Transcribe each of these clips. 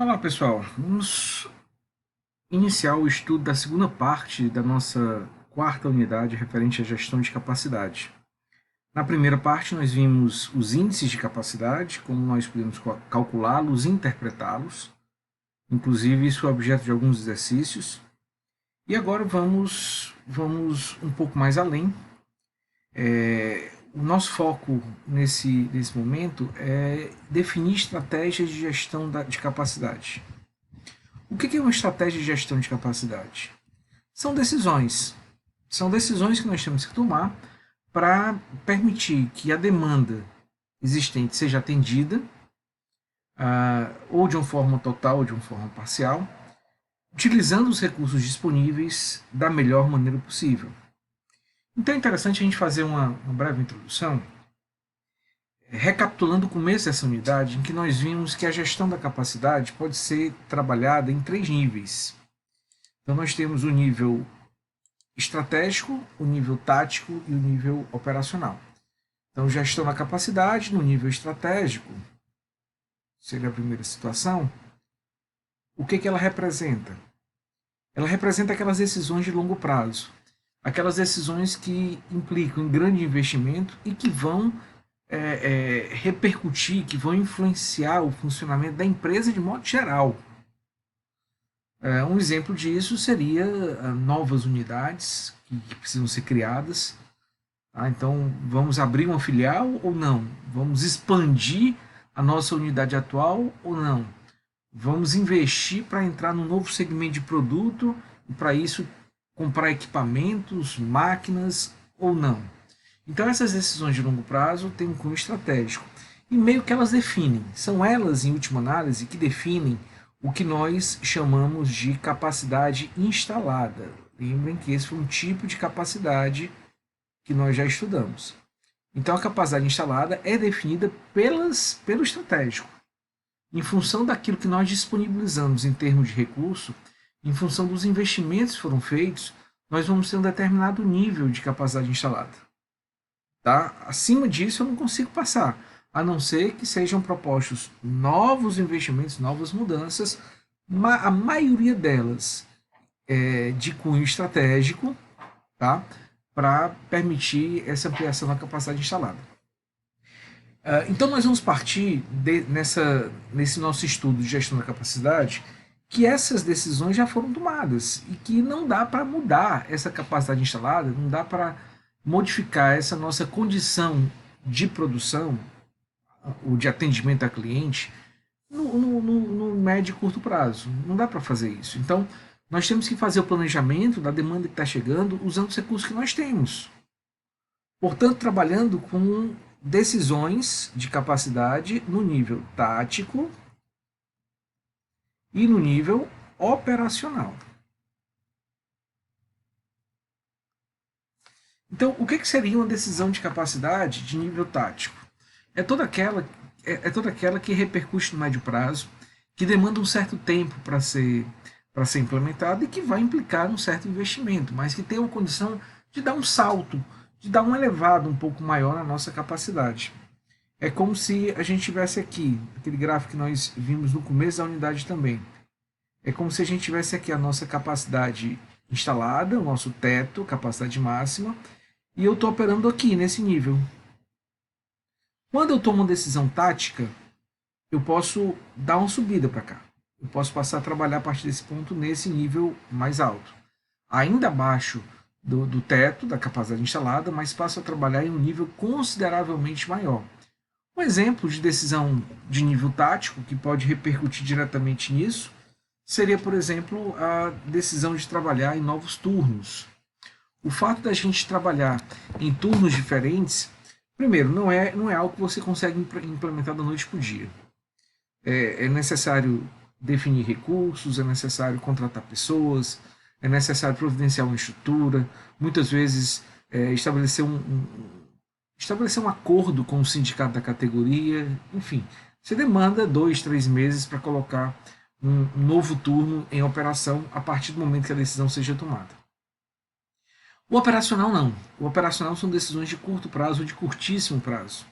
Olá, pessoal. Vamos iniciar o estudo da segunda parte da nossa quarta unidade referente à gestão de capacidade. Na primeira parte, nós vimos os índices de capacidade, como nós podemos calculá-los e interpretá-los. Inclusive, isso é objeto de alguns exercícios. E agora vamos um pouco mais além. O nosso foco nesse momento é definir estratégias de gestão de capacidade. O que é uma estratégia de gestão de capacidade? São decisões. São decisões que nós temos que tomar para permitir que a demanda existente seja atendida, ou de uma forma total ou de uma forma parcial, utilizando os recursos disponíveis da melhor maneira possível. Então é interessante a gente fazer uma breve introdução, recapitulando o começo dessa unidade, em que nós vimos que a gestão da capacidade pode ser trabalhada em três níveis. Então nós temos o nível estratégico, o nível tático e o nível operacional. Então, gestão da capacidade no nível estratégico seria a primeira situação. O que ela representa? Ela representa aquelas decisões de longo prazo, aquelas decisões que implicam em grande investimento e que vão repercutir, que vão influenciar o funcionamento da empresa de modo geral. Um exemplo disso seria novas unidades que precisam ser criadas. Então, vamos abrir uma filial ou não? Vamos expandir a nossa unidade atual ou não? Vamos investir para entrar num novo segmento de produto e, para isso, comprar equipamentos, máquinas ou não? Então, essas decisões de longo prazo têm um cunho estratégico. E meio que elas definem, são elas, em última análise, que definem o que nós chamamos de capacidade instalada. Lembrem que esse foi um tipo de capacidade que nós já estudamos. Então, a capacidade instalada é definida pelo estratégico. Em função daquilo que nós disponibilizamos em termos de recurso, em função dos investimentos que foram feitos, nós vamos ter um determinado nível de capacidade instalada. Tá? Acima disso, eu não consigo passar, a não ser que sejam propostos novos investimentos, novas mudanças, a maioria delas é de cunho estratégico, tá? Para permitir essa ampliação da capacidade instalada. Então, nós vamos partir nesse nosso estudo de gestão da capacidade que essas decisões já foram tomadas e que não dá para mudar essa capacidade instalada, não dá para modificar essa nossa condição de produção ou de atendimento a cliente no médio e curto prazo. Não dá para fazer isso. Então, nós temos que fazer o planejamento da demanda que está chegando usando os recursos que nós temos. Portanto, trabalhando com decisões de capacidade no nível tático e no nível operacional. Então, o que seria uma decisão de capacidade de nível tático? É toda aquela que repercute no médio prazo, que demanda um certo tempo para ser implementada e que vai implicar um certo investimento, mas que tem uma condição de dar um salto, de dar um elevado um pouco maior na nossa capacidade. É como se a gente tivesse aqui, aquele gráfico que nós vimos no começo da unidade também. É como se a gente tivesse aqui a nossa capacidade instalada, o nosso teto, capacidade máxima, e eu estou operando aqui, nesse nível. Quando eu tomo uma decisão tática, eu posso dar uma subida para cá. Eu posso passar a trabalhar a partir desse ponto nesse nível mais alto. Ainda abaixo do teto, da capacidade instalada, mas passo a trabalhar em um nível consideravelmente maior. Um exemplo de decisão de nível tático, que pode repercutir diretamente nisso, seria, por exemplo, a decisão de trabalhar em novos turnos. O fato da gente trabalhar em turnos diferentes, primeiro, não é algo que você consegue implementar da noite para o dia. É necessário definir recursos, é necessário contratar pessoas, é necessário providenciar uma estrutura, muitas vezes estabelecer um acordo com o sindicato da categoria, enfim. Você demanda 2, 3 meses para colocar um novo turno em operação a partir do momento que a decisão seja tomada. O operacional não. O operacional são decisões de curto prazo ou de curtíssimo prazo.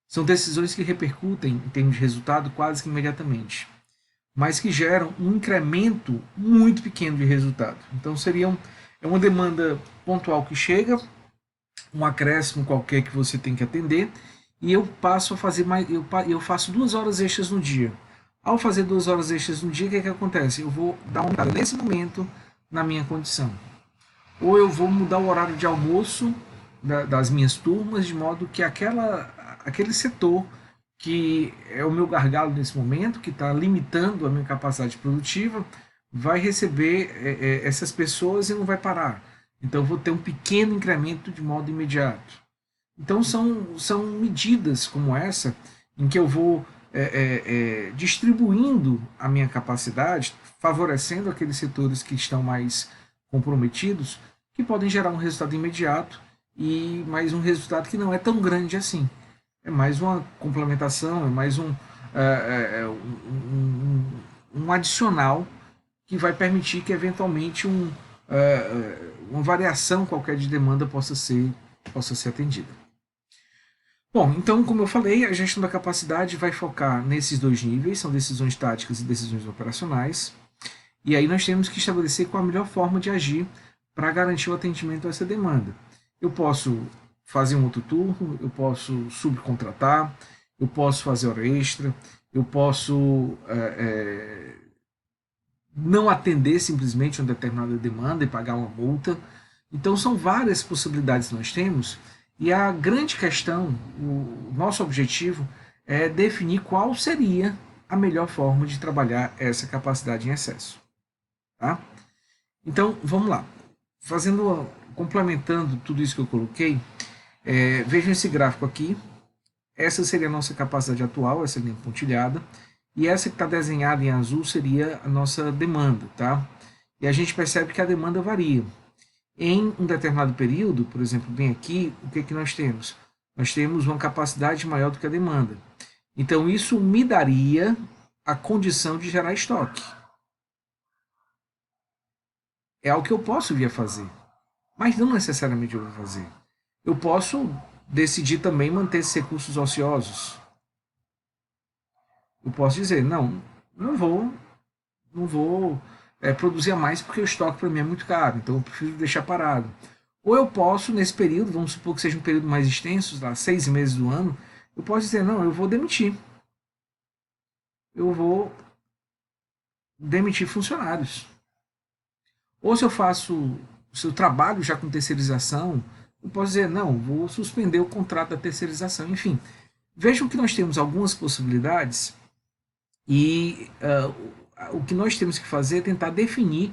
São decisões que repercutem em termos de resultado quase que imediatamente. mas que geram um incremento muito pequeno de resultado. Então é uma demanda pontual que chega, um acréscimo qualquer que você tem que atender, e eu passo a fazer mais, eu faço 2 horas extras no dia. Ao fazer 2 horas extras no dia, o que acontece? Eu vou dar uma mudada nesse momento na minha condição. Ou eu vou mudar o horário de almoço das minhas turmas, de modo que aquele setor que é o meu gargalo nesse momento, que está limitando a minha capacidade produtiva, vai receber essas pessoas e não vai parar. Então eu vou ter um pequeno incremento de modo imediato. Então são medidas como essa em que eu vou distribuindo a minha capacidade, favorecendo aqueles setores que estão mais comprometidos, que podem gerar um resultado imediato e mais um resultado que não é tão grande assim. É mais uma complementação, é mais um adicional que vai permitir que eventualmente uma variação qualquer de demanda possa ser atendida. Bom, então, como eu falei, a gestão da capacidade vai focar nesses dois níveis, são decisões táticas e decisões operacionais. E aí nós temos que estabelecer qual a melhor forma de agir para garantir o atendimento a essa demanda. Eu posso fazer um outro turno, eu posso subcontratar, eu posso fazer hora extra, eu posso não atender simplesmente uma determinada demanda e pagar uma multa. Então são várias possibilidades que nós temos e a grande questão, o nosso objetivo é definir qual seria a melhor forma de trabalhar essa capacidade em excesso. Tá? Então, vamos lá. Complementando tudo isso que eu coloquei, vejam esse gráfico aqui. Essa seria a nossa capacidade atual, essa linha pontilhada. E essa que está desenhada em azul seria a nossa demanda. Tá? E a gente percebe que a demanda varia. Em um determinado período, por exemplo, bem aqui, o que nós temos? Nós temos uma capacidade maior do que a demanda. Então, isso me daria a condição de gerar estoque. É algo que eu posso vir a fazer, mas não necessariamente eu vou fazer. Eu posso decidir também manter esses recursos ociosos. Eu posso dizer, não vou produzir a mais porque o estoque para mim é muito caro, então eu prefiro deixar parado. Ou eu posso, nesse período, vamos supor que seja um período mais extenso, lá, 6 meses do ano, eu posso dizer, não, eu vou demitir. Eu vou demitir funcionários. Ou se eu trabalho já com terceirização, eu posso dizer, não, vou suspender o contrato da terceirização. Enfim, vejam que nós temos algumas possibilidades e o que nós temos que fazer é tentar definir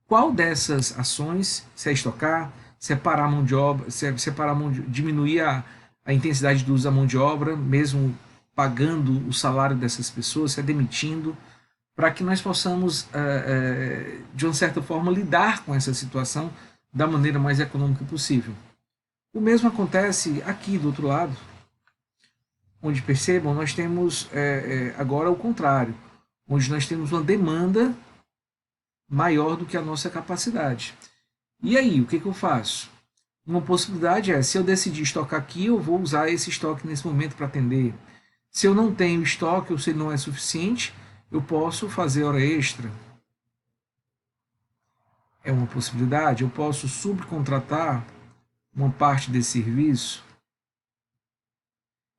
qual dessas ações, se é estocar, se é parar a mão de obra, se é parar diminuir a intensidade do uso da mão de obra, mesmo pagando o salário dessas pessoas, se é demitindo, para que nós possamos, de uma certa forma, lidar com essa situação da maneira mais econômica possível. O mesmo acontece aqui do outro lado, onde percebam, nós temos agora o contrário, onde nós temos uma demanda maior do que a nossa capacidade. E aí, o que eu faço? Uma possibilidade é, se eu decidir estocar aqui, eu vou usar esse estoque nesse momento para atender. Se eu não tenho estoque ou se ele não é suficiente, eu posso fazer hora extra. É uma possibilidade. Eu posso subcontratar uma parte desse serviço.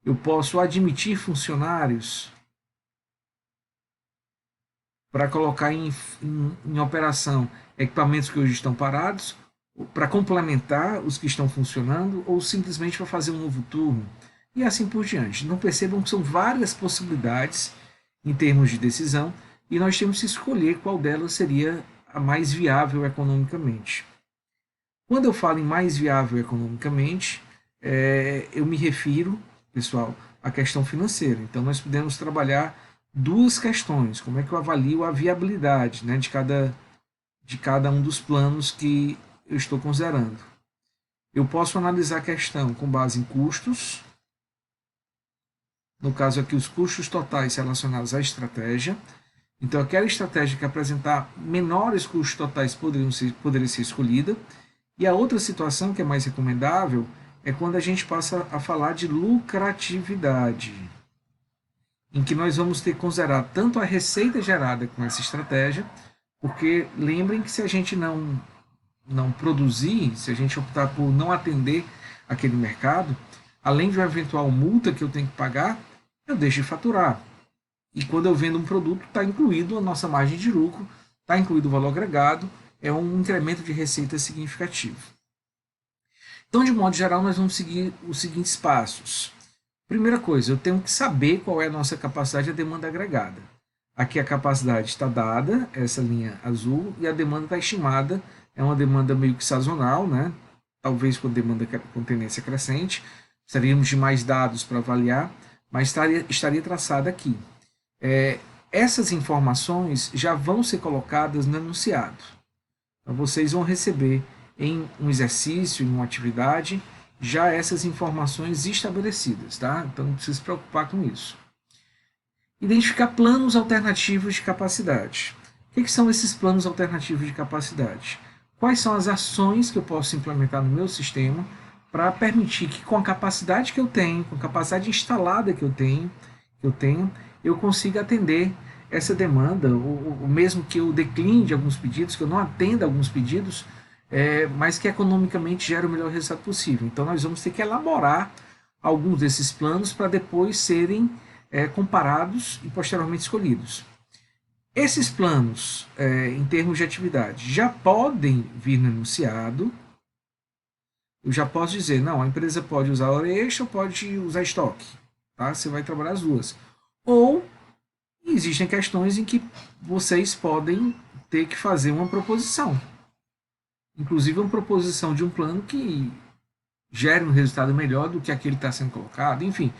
Eu posso admitir funcionários para colocar em operação equipamentos que hoje estão parados, para complementar os que estão funcionando, ou simplesmente para fazer um novo turno, e assim por diante. Não percebam que são várias possibilidades em termos de decisão, e nós temos que escolher qual delas seria a mais viável economicamente. Quando eu falo em mais viável economicamente, eu me refiro, pessoal, à questão financeira. Então, nós podemos trabalhar duas questões. Como é que eu avalio a viabilidade, né, de cada um dos planos que eu estou considerando? Eu posso analisar a questão com base em custos, no caso aqui os custos totais relacionados à estratégia. Então, aquela estratégia que apresentar menores custos totais poderia ser escolhida. E a outra situação que é mais recomendável é quando a gente passa a falar de lucratividade. em que nós vamos ter que considerar tanto a receita gerada com essa estratégia, porque lembrem que se a gente não produzir, se a gente optar por não atender aquele mercado, além de uma eventual multa que eu tenho que pagar, eu deixo de faturar. E quando eu vendo um produto, está incluído a nossa margem de lucro, está incluído o valor agregado, é um incremento de receita significativo. Então, de modo geral, nós vamos seguir os seguintes passos. Primeira coisa, eu tenho que saber qual é a nossa capacidade e a demanda agregada. Aqui a capacidade está dada, essa linha azul, e a demanda está estimada, é uma demanda meio que sazonal, né? Talvez com demanda com tendência crescente, precisaríamos de mais dados para avaliar, mas estaria traçada aqui. Essas informações já vão ser colocadas no enunciado. Então, vocês vão receber em um exercício, em uma atividade, já essas informações estabelecidas, tá? Então não precisa se preocupar com isso. Identificar planos alternativos de capacidade. O que são esses planos alternativos de capacidade? Quais são as ações que eu posso implementar no meu sistema para permitir que, com a capacidade que eu tenho, com a capacidade instalada que eu tenho, eu consiga atender essa demanda, ou mesmo que eu decline de alguns pedidos, que eu não atenda alguns pedidos, mas que economicamente gera o melhor resultado possível. Então nós vamos ter que elaborar alguns desses planos para depois serem comparados e posteriormente escolhidos. Esses planos, em termos de atividade, já podem vir no enunciado. Eu já posso dizer, não, a empresa pode usar hora extra ou pode usar estoque. Tá? Você vai trabalhar as duas. Ou existem questões em que vocês podem ter que fazer uma proposição. Inclusive uma proposição de um plano que gere um resultado melhor do que aquele que está sendo colocado. Enfim,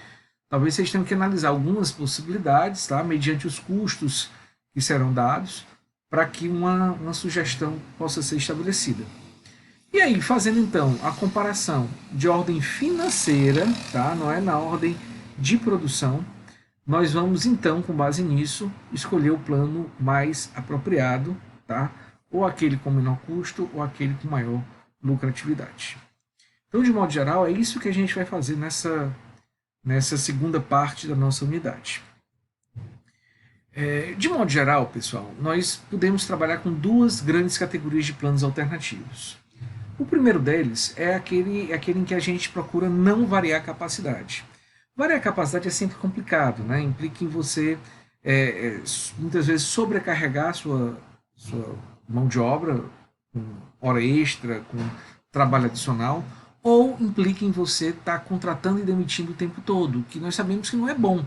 talvez vocês tenham que analisar algumas possibilidades, tá? Mediante os custos que serão dados, para que uma sugestão possa ser estabelecida. E aí, fazendo então a comparação de ordem financeira, tá? Não é na ordem de produção, nós vamos então, com base nisso, escolher o plano mais apropriado, tá? Ou aquele com menor custo, ou aquele com maior lucratividade. Então, de modo geral, é isso que a gente vai fazer nessa segunda parte da nossa unidade. De modo geral, pessoal, nós podemos trabalhar com duas grandes categorias de planos alternativos. O primeiro deles é aquele em que a gente procura não variar a capacidade. Variar a capacidade é sempre complicado, né? Implica em você, muitas vezes, sobrecarregar sua mão de obra com hora extra, com trabalho adicional, ou implica em você estar contratando e demitindo o tempo todo, que nós sabemos que não é bom,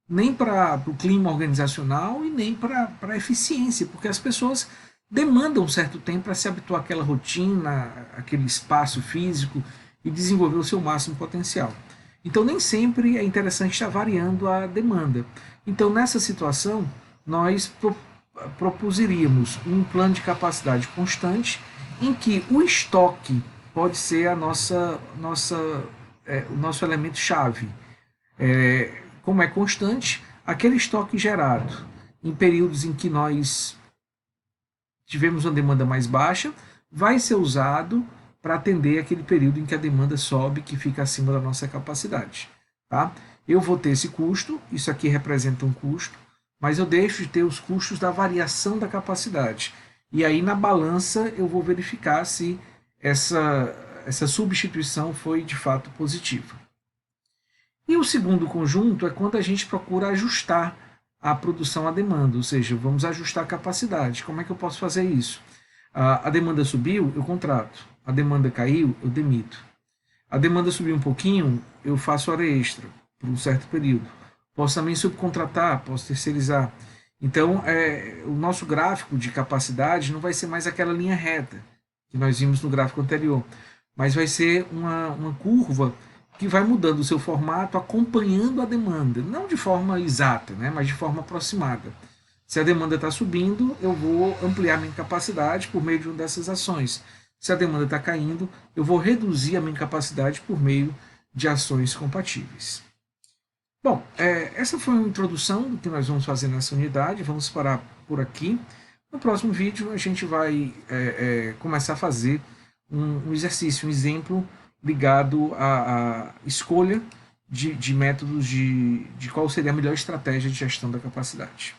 nem para o clima organizacional e nem para a eficiência, porque as pessoas demandam um certo tempo para se habituar àquela rotina, aquele espaço físico e desenvolver o seu máximo potencial. Então, nem sempre é interessante estar variando a demanda. Então, nessa situação, nós propuseríamos um plano de capacidade constante em que o estoque pode ser o nosso elemento-chave. Como é constante, aquele estoque gerado em períodos em que nós tivemos uma demanda mais baixa, vai ser usado para atender aquele período em que a demanda sobe, que fica acima da nossa capacidade. Tá? Eu vou ter esse custo, isso aqui representa um custo, mas eu deixo de ter os custos da variação da capacidade. E aí na balança eu vou verificar se essa substituição foi de fato positiva. E o segundo conjunto é quando a gente procura ajustar a produção à demanda, ou seja, vamos ajustar a capacidade. Como é que eu posso fazer isso? A demanda subiu, eu contrato. A demanda caiu, eu demito. A demanda subiu um pouquinho, eu faço hora extra por um certo período. Posso também subcontratar, posso terceirizar. Então, o nosso gráfico de capacidade não vai ser mais aquela linha reta que nós vimos no gráfico anterior, mas vai ser uma curva que vai mudando o seu formato, acompanhando a demanda, não de forma exata, né, mas de forma aproximada. Se a demanda está subindo, eu vou ampliar minha capacidade por meio de uma dessas ações. Se a demanda está caindo, eu vou reduzir a minha capacidade por meio de ações compatíveis. Bom, essa foi uma introdução do que nós vamos fazer nessa unidade. Vamos parar por aqui. No próximo vídeo, a gente vai começar a fazer um exercício, um exemplo ligado à escolha de métodos de qual seria a melhor estratégia de gestão da capacidade.